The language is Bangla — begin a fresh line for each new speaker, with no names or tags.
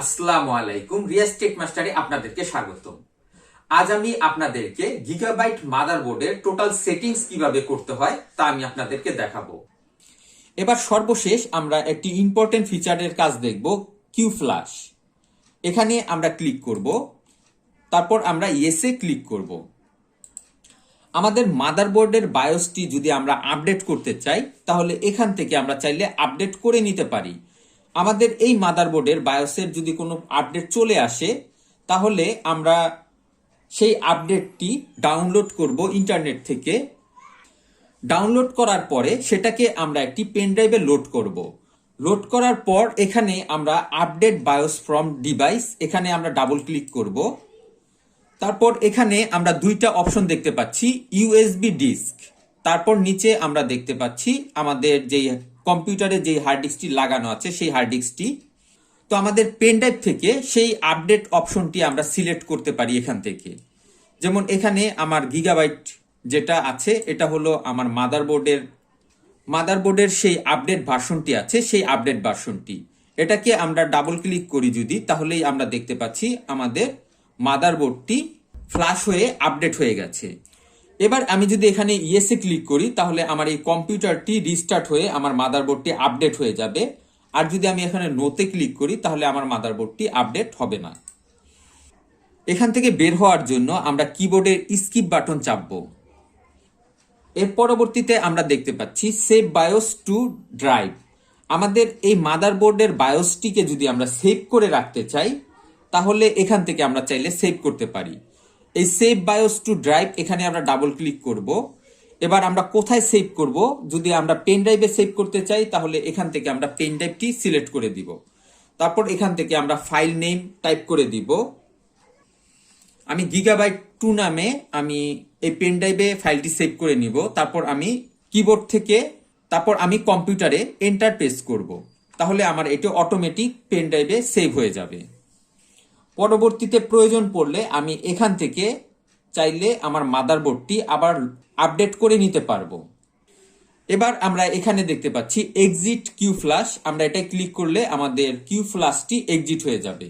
আসসালামু আলাইকুম, রিয়াজ টেক মাস্টারে আপনাদেরকে স্বাগতম। আজ আমি আপনাদেরকে গিগাবাইট মাদারবোর্ডের টোটাল সেটিংস কিভাবে করতে হয় তা আমি আপনাদেরকে দেখাবো। এবার সর্বশেষ আমরা একটি ইম্পর্টেন্ট ফিচারের কাজ দেখব, কিউ ফ্ল্যাশ। এখানে আমরা ক্লিক করব, তারপর আমরা ইয়েসে ক্লিক করব। আমাদের মাদারবোর্ডের বায়োসটি যদি আমরা আপডেট করতে চাই তাহলে এখান থেকে আমরা চাইলে আপডেট করে নিতে পারি। আমাদের এই মাদারবোর্ডের বায়োসের যদি কোনো আপডেট চলে আসে তাহলে আমরা সেই আপডেটটি ডাউনলোড করব ইন্টারনেট থেকে। ডাউনলোড করার পরে সেটাকে আমরা একটি পেন ড্রাইভে লোড করব। লোড করার পর এখানে আমরা আপডেট বায়োস ফ্রম ডিভাইস, এখানে আমরা ডাবল ক্লিক করব। তারপর এখানে আমরা দুইটা অপশন দেখতে পাচ্ছি, ইউএসবি ডিস্ক, তারপর নিচে আমরা দেখতে পাচ্ছি আমাদের যেই কম্পিউটারে যেই হার্ড ডিস্কটি লাগানো আছে সেই হার্ড ডিস্কটি। তো আমাদের পেন ড্রাইভ থেকে সেই আপডেট অপশনটি আমরা সিলেক্ট করতে পারি এখান থেকে। যেমন এখানে আমার গিগাবাইট যেটা আছে এটা হলো আমার মাদারবোর্ডের সেই আপডেট ভার্সনটি আছে, সেই আপডেট ভার্সনটি। এটাকে আমরা ডাবল ক্লিক করি যদি, তাহলেই আমরা দেখতে পাচ্ছি আমাদের মাদারবোর্ডটি ফ্ল্যাশ হয়ে আপডেট হয়ে গেছে। এবার আমি যদি এখানে ইয়েসে ক্লিক করি তাহলে আমার এই কম্পিউটারটি রিস্টার্ট হয়ে আমার মাদারবোর্ডটি আপডেট হয়ে যাবে। আর যদি আমি এখানে নোতে ক্লিক করি তাহলে আমার মাদারবোর্ডটি আপডেট হবে না। এখান থেকে বের হওয়ার জন্য আমরা কিবোর্ডের স্কিপ বাটন চাপবো। এর পরবর্তীতে আমরা দেখতে পাচ্ছি সেভ বায়োস টু ড্রাইভ। আমাদের এই মাদারবোর্ডের বায়োসটিকে যদি আমরা সেভ করে রাখতে চাই তাহলে এখান থেকে আমরা চাইলে সেভ করতে পারি। এই সেভ বায়োস টু ড্রাইভ এখানে আমরা ডাবল ক্লিক করব। এবার আমরা কোথায় সেভ করব, যদি আমরা পেন ড্রাইভে সেভ করতে চাই তাহলে এখান থেকে আমরা পেন ড্রাইভটি সিলেক্ট করে দিব। তারপর এখান থেকে আমরা ফাইল নেম টাইপ করে দিব। আমি গিগাবাইট 2 নামে আমি এই পেন ড্রাইভে ফাইলটি সেভ করে নিব। তারপর আমি কিবোর্ড থেকে আমি কম্পিউটারে এন্টার প্রেস করব। তাহলে আমার এটা অটোমেটিক পেন ড্রাইভে সেভ হয়ে যাবে। পরবর্তীতে প্রয়োজন পড়লে আমি এখান থেকে চাইলে আমার মাদারবোর্ডটি আবার আপডেট করে নিতে পারবো। এবার আমরা এখানে দেখতে পাচ্ছি এক্সিট কিউ ফ্ল্যাশ, আমরা এটা ক্লিক করলে আমাদের কিউ ফ্ল্যাশটি এক্সিট হয়ে যাবে।